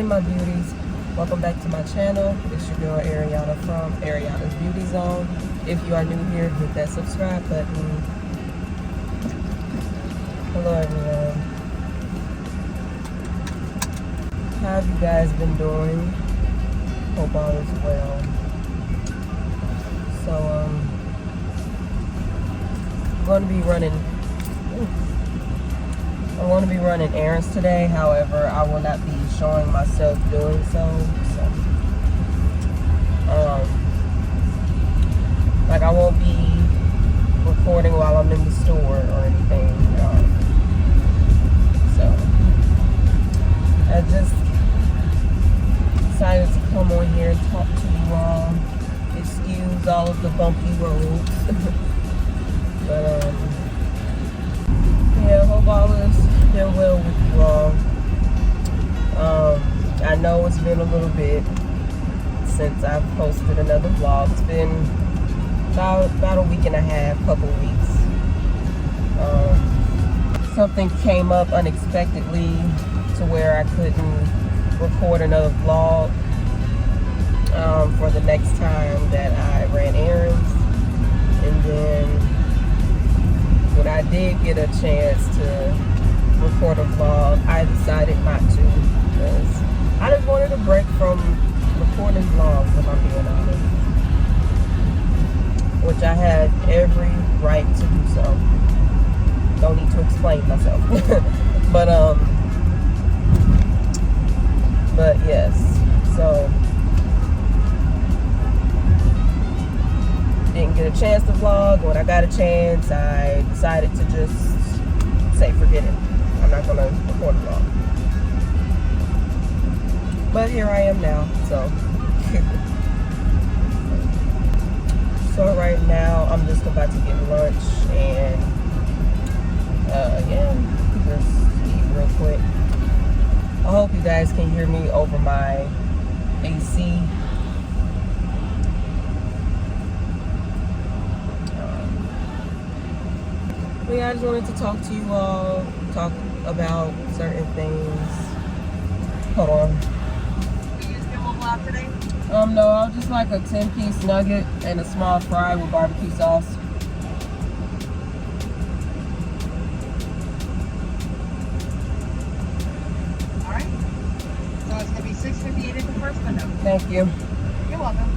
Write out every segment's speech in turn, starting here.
Hey my beauties, welcome back to my channel. It's your girl Ariana from Ariana's Beauty Zone. If you are new here, hit that subscribe button. Hello everyone. How have you guys been doing? Hope all is well. So I'm going to be running errands today. However, I will not be showing myself doing so. Like I won't be recording while I'm in the store or anything. So I just decided to come on here and talk to you all. Excuse all of the bumpy roads. But yeah, hope all is been well with you all. I know it's been a little bit since I've posted another vlog. It's been about a week and a half, couple of weeks. Something came up unexpectedly to where I couldn't record another vlog for the next time that I ran errands. And then when I did get a chance to record a vlog, I decided not to because I just wanted a break from recording vlogs, if I'm being honest. Which I had every right to do so. Don't need to explain myself. But yes, so didn't get a chance to vlog. When I got a chance, I decided to just say forget it. I'm not gonna record a vlog. But here I am now, so. So right now, I'm just about to get lunch and yeah, just eat real quick. I hope you guys can hear me over my AC. But yeah, I just wanted to talk to you all, talk about certain things. Hold on. Did you just get one vlog today? No, I would just like a 10-piece nugget and a small fry with barbecue sauce. Alright. So it's gonna be $6.58 at the first window. Thank you. You're welcome.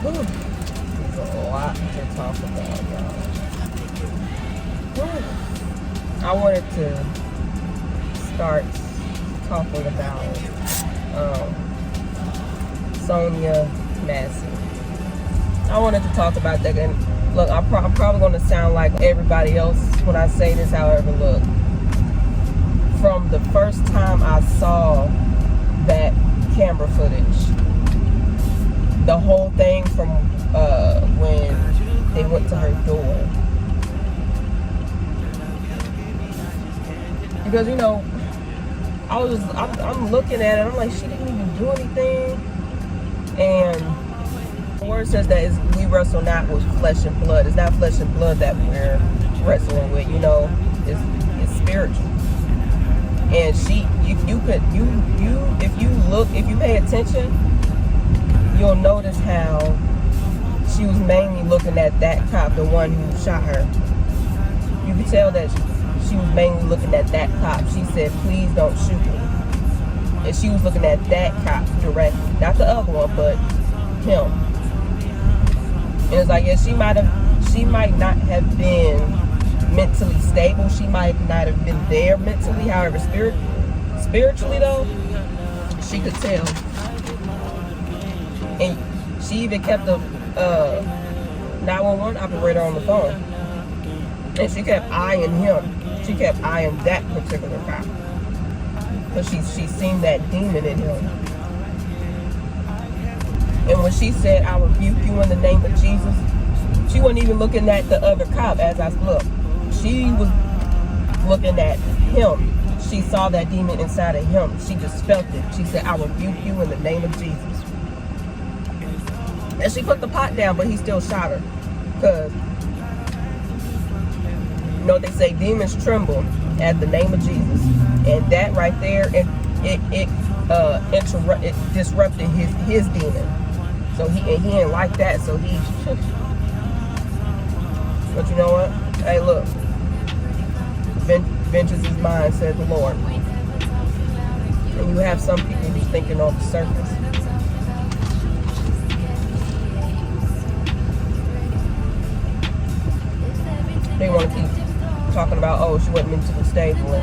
There's a lot to talk about, y'all. I wanted to start talking about Sonia Massey. I wanted to talk about that, and look, I'm probably going to sound like everybody else when I say this. However, look, from the first time I saw that camera footage, the whole thing from when they went to her door, because you know, I'm looking at it, I'm like, she didn't even do anything. And the word says that we wrestle not with flesh and blood. It's not flesh and blood that we're wrestling with, you know, it's spiritual. And if you pay attention, you'll notice how she was mainly looking at that cop, the one who shot her. You could tell that she was mainly looking at that cop. She said, please don't shoot me. And she was looking at that cop directly. Not the other one, but him. And it's like, yeah, she might not have been mentally stable. She might not have been there mentally. However, spiritually though, she could tell. And she even kept the 911 operator on the phone. And she kept eyeing him. She kept eyeing that particular cop. Because she seen that demon in him. And when she said, I rebuke you in the name of Jesus, she wasn't even looking at the other cop as I looked. She was looking at him. she saw that demon inside of him. She just felt it. She said, I rebuke you in the name of Jesus. And she put the pot down, but he still shot her. Because, you know, they say demons tremble at the name of Jesus. And that right there, it disrupted his demon. So he didn't like that. So he, but you know what? Hey, look. Vengeance is mine, said the Lord. And you have some people who's thinking on the surface. They want to keep talking about, oh, she wasn't mentally stable,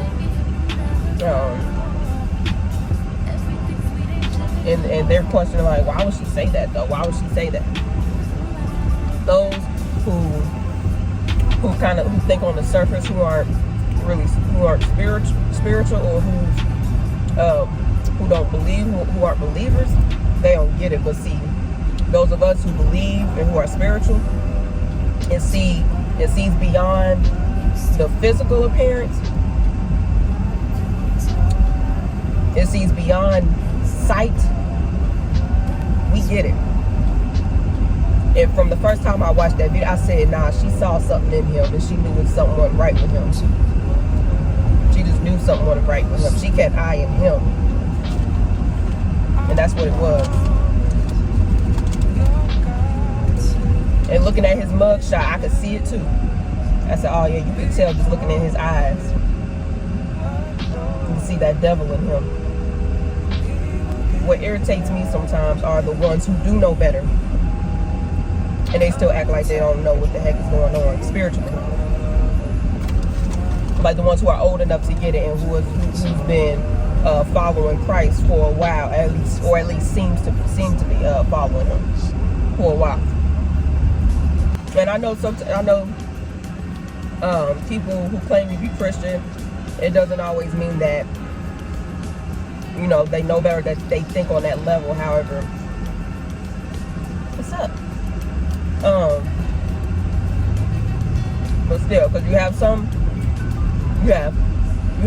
and they're questioning, like, why would she say that though? Why would she say that? Those who think on the surface, who aren't spiritual, or who don't believe, who aren't believers, they don't get it. But see, those of us who believe and who are spiritual and sees beyond the physical appearance, it sees beyond sight, we get it. And from the first time I watched that video, I said, nah, she saw something in him, and she knew something wasn't right with him. She just knew something wasn't right with him. She kept eyeing him. And that's what it was. And looking at his mugshot, I could see it too. I said, oh yeah, you could tell just looking in his eyes. You can see that devil in him. What irritates me sometimes are the ones who do know better, and they still act like they don't know what the heck is going on spiritually. Like the ones who are old enough to get it, and who's been following Christ for a while, at least, or at least seem to be following him for a while. And I know people who claim to be Christian, it doesn't always mean that, you know, they know better, that they think on that level. However, what's up? But still, because you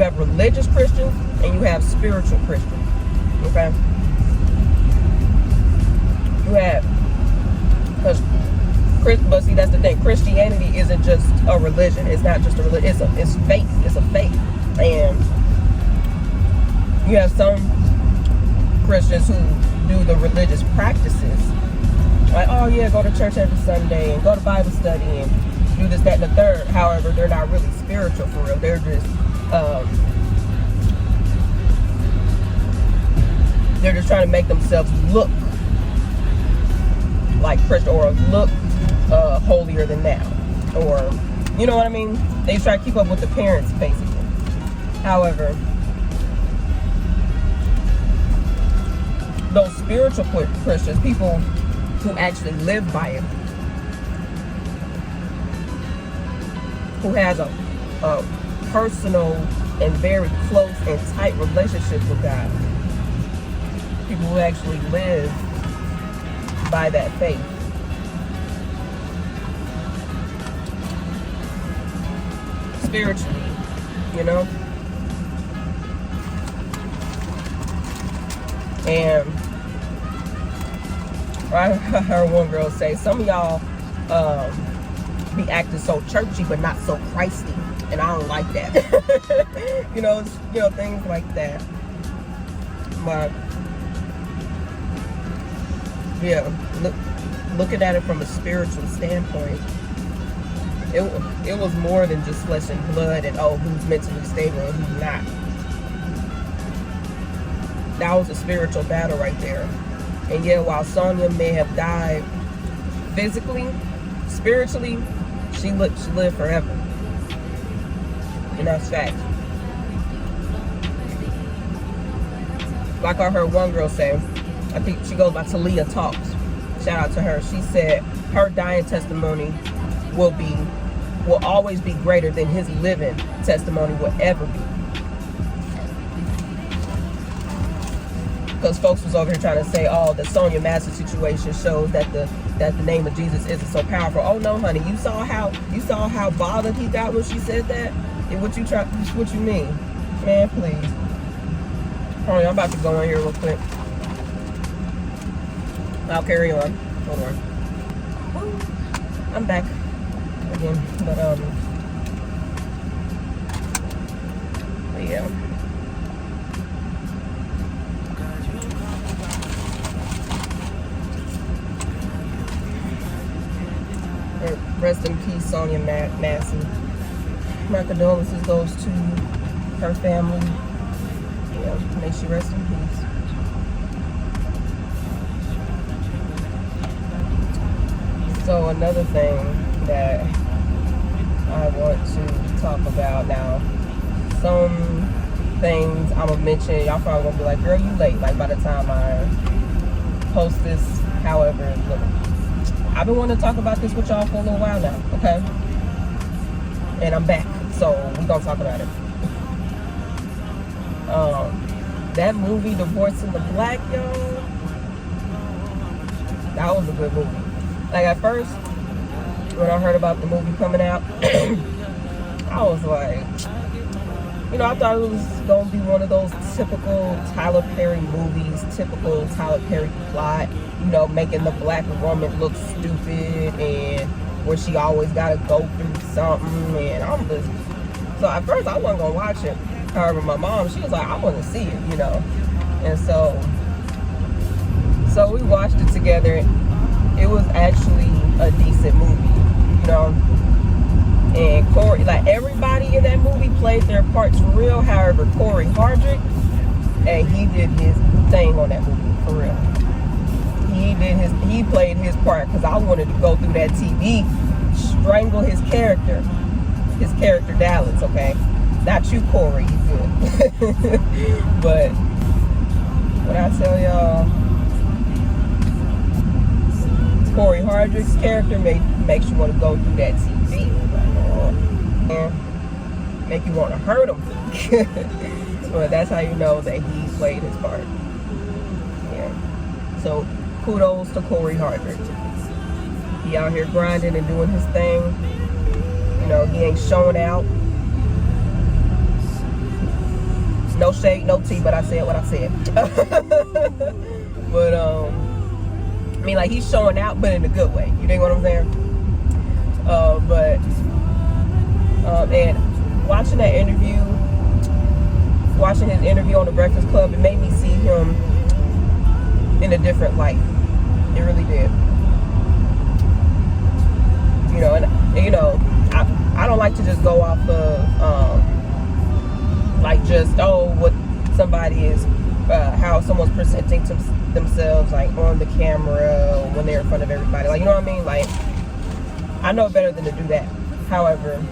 have religious Christians and you have spiritual Christians. Okay? You have, but see, that's the thing. Christianity isn't just a religion. It's not just a religion. It's faith. It's a faith. And you have some Christians who do the religious practices. Like, oh yeah, go to church every Sunday and go to Bible study and do this, that, and the third. However, they're not really spiritual for real. They're just trying to make themselves look like Christian, or look holier than thou, or you know what I mean. They try to keep up with the parents, basically. However, those spiritual Christians, people who actually live by it, who has a personal and very close and tight relationship with God, people who actually live by that faith, spiritually, you know. And I heard one girl say, some of y'all be acting so churchy but not so Christy, and I don't like that. you know, things like that. But yeah, looking at it from a spiritual standpoint, it was more than just flesh and blood and, oh, who's mentally stable and who's not. That was a spiritual battle right there. And yeah, while Sonya may have died physically, spiritually, she lived forever. And that's fact. Like I heard one girl say, I think she goes by Talia Talks. Shout out to her. She said her dying testimony will always be greater than his living testimony will ever be. Because folks was over here trying to say, oh, the Sonya Master situation shows that the name of Jesus isn't so powerful. Oh no, honey, you saw how bothered he got when she said that? And what you mean? Man, please. Hold on, I'm about to go in here real quick. I'll carry on. Hold on. I'm back again, but yeah. Rest in peace, Sonia Massey. My condolences goes to her family. Yeah, may she rest in peace. So another thing that I want to talk about now, some things I'm gonna mention, y'all probably gonna be like, girl, you late, like by the time I post this. However, look, I've been wanting to talk about this with y'all for a little while now, okay? And I'm back, so we're gonna talk about it. That movie, Divorcing the Black, y'all, that was a good movie. Like at first, when I heard about the movie coming out, I was like, you know, I thought it was gonna be one of those typical Tyler Perry movies, typical Tyler Perry plot, you know, making the black woman look stupid and where she always gotta go through something, and I'm just, so at first I wasn't gonna watch it. However, my mom, she was like, I want to see it, you know, and so we watched it together. It was actually a decent movie, you know, and Corey, like everybody in that movie played their parts for real. However, Corey Hardrick, and he did his thing on that movie for real. He played his part, because I wanted to go through that TV, strangle his character Dallas, okay? Not you, Corey, you good. But what I tell y'all, Corey Hardrick's character makes you want to go through that TV, and make you want to hurt him. But that's how you know that he played his part. Yeah. So kudos to Corey Hardrick. He out here grinding and doing his thing. You know, he ain't showing out. No shade, no tea, but I said what I said. But I mean, like, he's showing out, but in a good way. You dig what I'm saying? And watching his interview on The Breakfast Club, it made me see him in a different light. It really did. You know, and you know, I don't like to just go off of like just what somebody is, how someone's presenting to themselves, like on the camera or when they're in front of everybody. Like, you know what I mean? Like, I know better than to do that. However,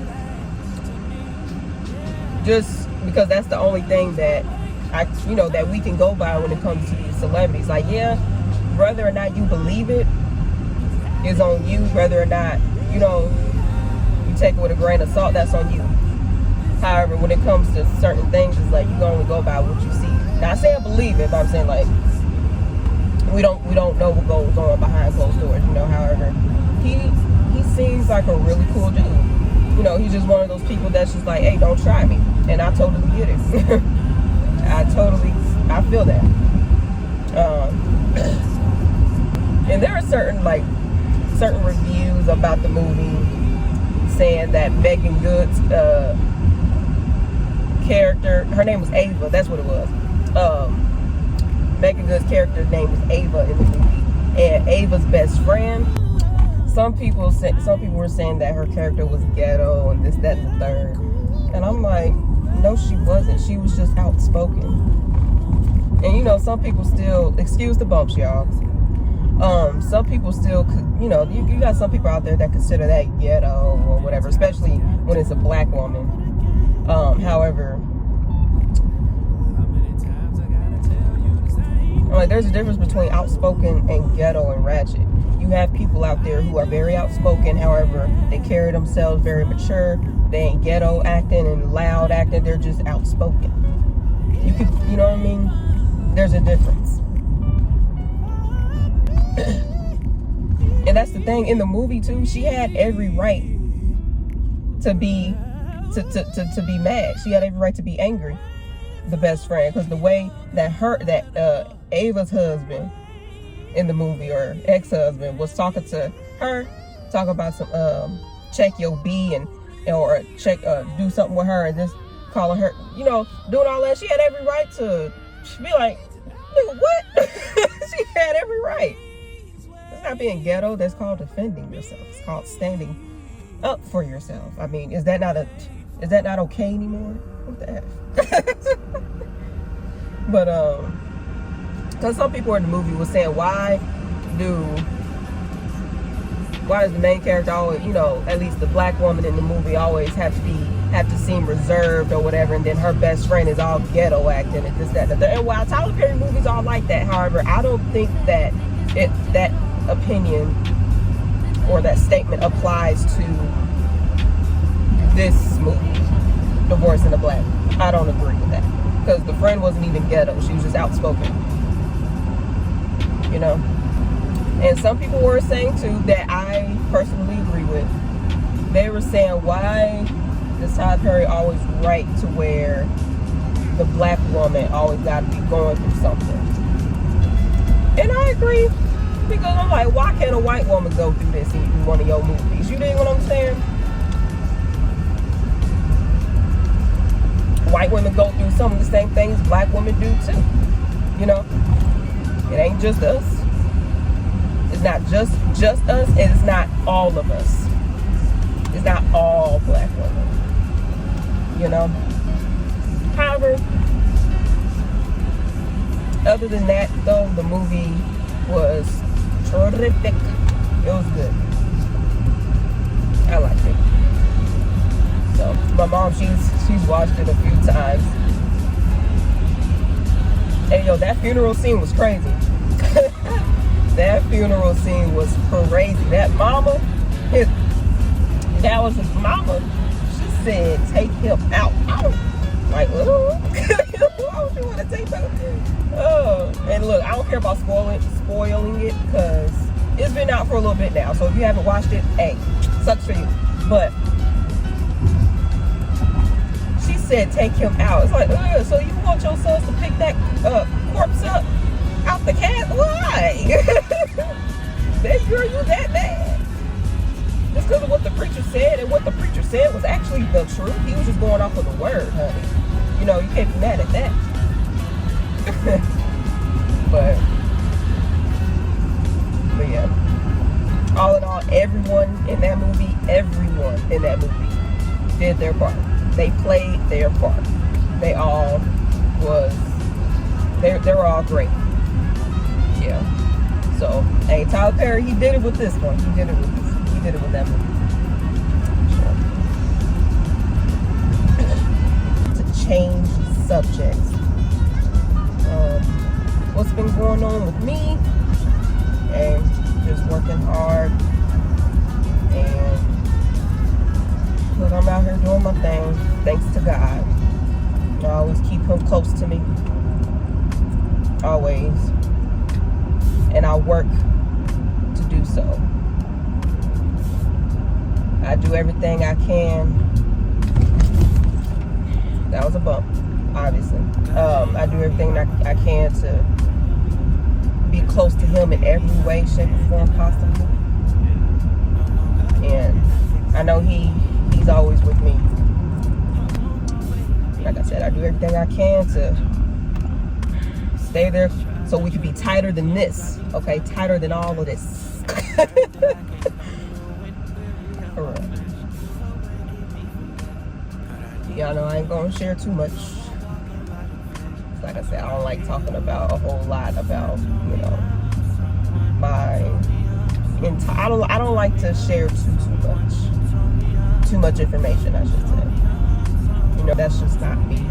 just because that's the only thing that that we can go by when it comes to these celebrities. Like, yeah, whether or not you believe it is on you. Whether or not, you know, you take it with a grain of salt, that's on you. However, when it comes to certain things, it's like you can only go by what you see. Now, I say I believe it, but I'm saying, like, we don't know what goes on behind closed doors, you know. However, he seems like a really cool dude. You know, he's just one of those people that's just like, hey, don't try me. And I totally get it. I feel that. And there are certain reviews about the movie saying that Megan Good's character, her name was Ava, that's what it was. Megan Good's character's name was Ava in the movie, and Ava's best friend. Some people were saying that her character was ghetto and this, that, and the third. And I'm like, no, she wasn't. She was just outspoken. And you know, some people still, excuse the bumps, y'all. Some people still, you know, you got some people out there that consider that ghetto or whatever, especially when it's a black woman. However, like, there's a difference between outspoken and ghetto and ratchet. You have people out there who are very outspoken, however, they carry themselves very mature. They ain't ghetto acting and loud acting, they're just outspoken. You know what I mean? There's a difference. And that's the thing, in the movie too, she had every right to be mad. She had every right to be angry. the best friend, because the way that Ava's husband in the movie, or ex-husband, was talking to her, talk about some check your B or check do something with her, and just calling her, doing all that. She had every right to be like, nigga, what? She had every right. That's not being ghetto. That's called defending yourself. It's called standing up for yourself. I mean, is that not okay anymore? What the F? But because some people in the movie was saying, why does the main character always, at least the black woman in the movie, always have to seem reserved or whatever, and then her best friend is all ghetto acting and this, that, and that. And while Tyler Perry movies are like that, however, I don't think that that opinion or that statement applies to this movie, Divorce in the Black. I don't agree with that, because the friend wasn't even ghetto. She was just outspoken, And some people were saying too, that I personally agree with, they were saying, why does Tyler Perry always write to where the black woman always got to be going through something? And I agree, because I'm like, why can't a white woman go through this in one of your movies? You dig what I'm saying? White women go through some of the same things black women do too. It ain't just us. It's not just us, and it's not all of us. It's not all black women. However, other than that, though, the movie was terrific. It was good. I liked it. So my mom, she's watched it a few times. And that funeral scene was crazy. That funeral scene was crazy. That mama, that was his mama. She said, "Take him out." I was like, oh, why would you want to take that? Oh, and look, I don't care about spoiling it, because it's been out for a little bit now. So if you haven't watched it, hey, sucks for you. But she said, "Take him out." It's like, so you want your sons to pick that corpse up out the cat? Why? Girl, you that bad? Just because of what the preacher said, and what the preacher said was actually the truth. He was just going off of the word, honey. You can't be mad at that. but yeah, all in all, everyone in that movie did their part. They played their part. They were all great. Yeah. So, hey, Tyler Perry, he did it with this one. He did it with that movie. To change subjects. What's been going on with me? And just working hard. But I'm out here doing my thing, thanks to God. I always keep him close to me. Always. And I work to do so. I do everything I can. That was a bump, obviously. I do everything I can to be close to him in every way, shape, or form possible. And I know he's always with me. Like I said, I do everything I can to stay there so we can be tighter than this. Okay, tighter than all of this. For real. Y'all know I ain't gonna share too much. Like I said, I don't like talking about a whole lot about, I don't like to share too much information, I should say. That's just not me.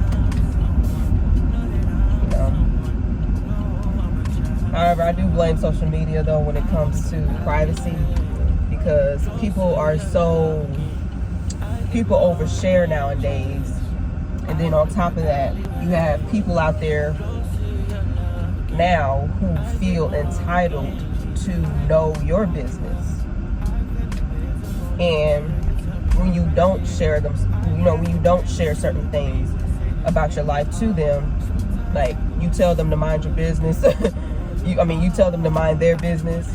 However, I do blame social media though when it comes to privacy, because people overshare nowadays. And then on top of that, you have people out there now who feel entitled to know your business. And when you don't share them, when you don't share certain things, about your life to them. Like, you tell them to mind your business. you tell them to mind their business.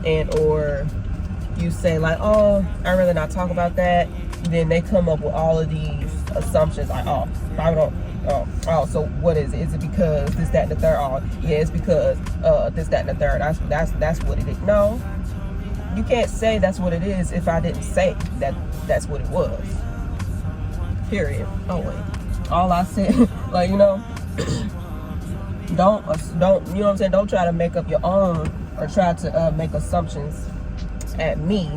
And or you say like, oh, I'd rather not talk about that. Then they come up with all of these assumptions like, oh, I don't, so what is it? Is it because this, that, and the third? Oh, yeah, it's because this, that, and the third. That's what it is. No, you can't say that's what it is if I didn't say that's what it was. Period. Oh wait, all I said, like, you know, don't, you know what I'm saying? Don't try to make up your own or try to make assumptions at me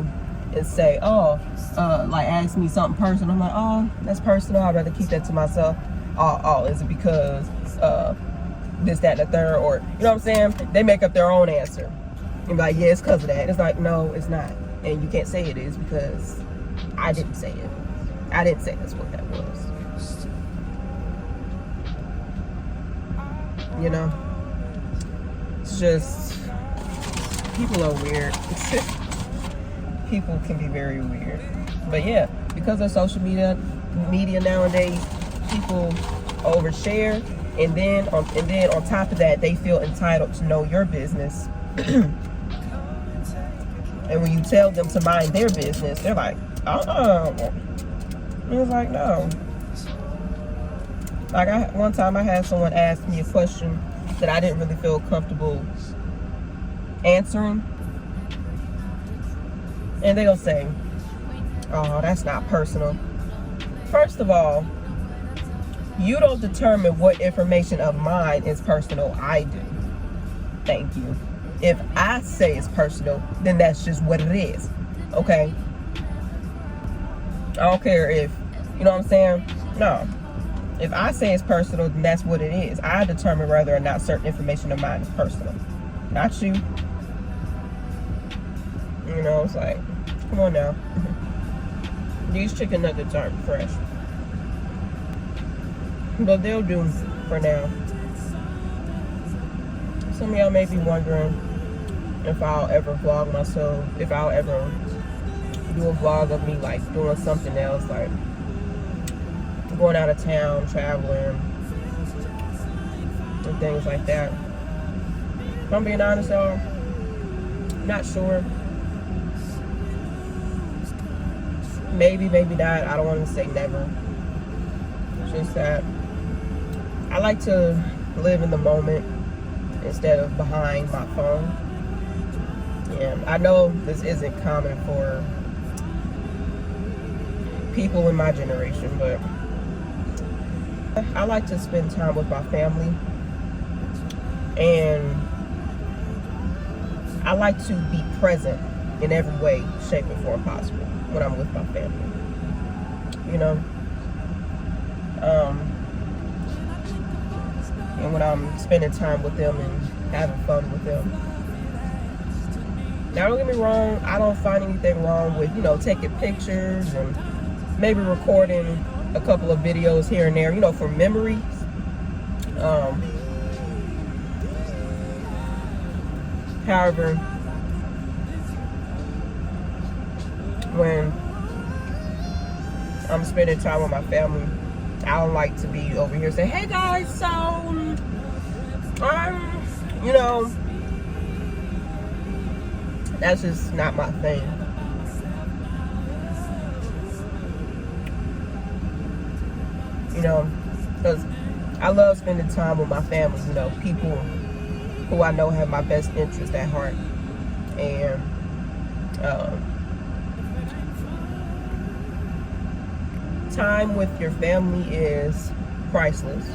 and say, oh, like ask me something personal. I'm like, oh, that's personal. I'd rather keep that to myself. Oh, is it because this, that, and the third? Or, you know what I'm saying? They make up their own answer. And be like, yeah, it's because of that. It's like, no, it's not. And you can't say it is because I didn't say it. I didn't say that's what that was. You know? It's just, people are weird. People can be very weird. But yeah, because of social media nowadays, people overshare, and then on top of that, they feel entitled to know your business. And when you tell them to mind their business, they're like, And it's like, no. Like, one time I had someone ask me a question that I didn't really feel comfortable answering. And they'll say, oh, that's not personal. First of all, you don't determine what information of mine is personal. I do. Thank you. If I say it's personal, then that's just what it is. Okay? I don't care if, you know what I'm saying? No. If I say it's personal, then that's what it is. I determine whether or not certain information of mine is personal. Not you. You know, it's like, come on now. These chicken nuggets aren't fresh. But they'll do for now. Some of y'all may be wondering if I'll ever vlog myself, if I'll ever do a vlog of me like doing something else, like going out of town, traveling, and things like that. If I'm being honest, y'all, not sure. Maybe, maybe not. I don't want to say never. It's just that I like to live in the moment instead of behind my phone. And I know this isn't common for people in my generation, but I like to spend time with my family, and I like to be present in every way, shape, and form possible when I'm with my family. You know? And when I'm spending time with them and having fun with them. Now, don't get me wrong, I don't find anything wrong with, you know, taking pictures and maybe recording a couple of videos here and there, you know, for memories. However, when I'm spending time with my family, I don't like to be over here saying, hey guys, so, you know, that's just not my thing. You know, because I love spending time with my family, you know, people who I know have my best interest at heart. And time with your family is priceless,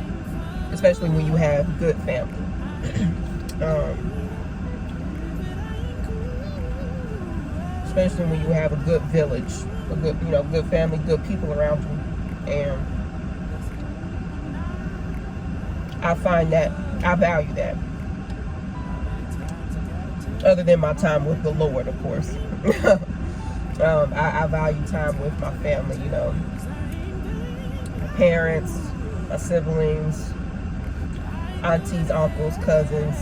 especially when you have good family. Especially when you have a good village, a good, you know, good family, good people around you. And I find that, I value that. Other than my time with the Lord, of course. I value time with my family, you know. My parents, my siblings, aunties, uncles, cousins.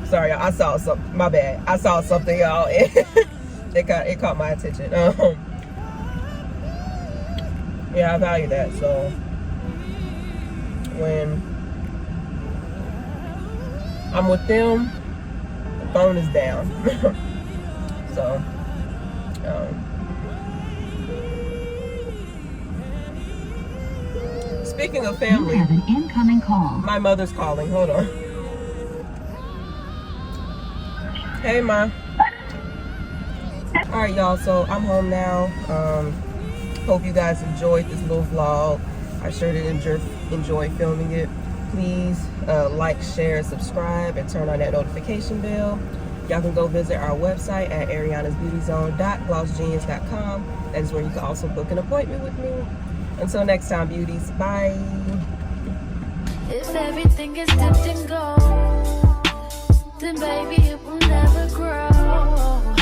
Sorry, I saw something, my bad. I saw something, y'all, and it caught my attention. Yeah, I value that. So when I'm with them, the phone is down. So speaking of family, You have an incoming call. my mother's calling. Hold on. Hey, Ma. All right, y'all. So I'm home now. Hope you guys enjoyed this little vlog. I sure did enjoy filming it. Please like, share, subscribe, and turn on that notification bell. Y'all can go visit our website at arianasbeautyzone.glossgenius.com. That is where you can also book an appointment with me. Until next time, beauties. Bye. If everything is dipped in gold, then baby it will never grow.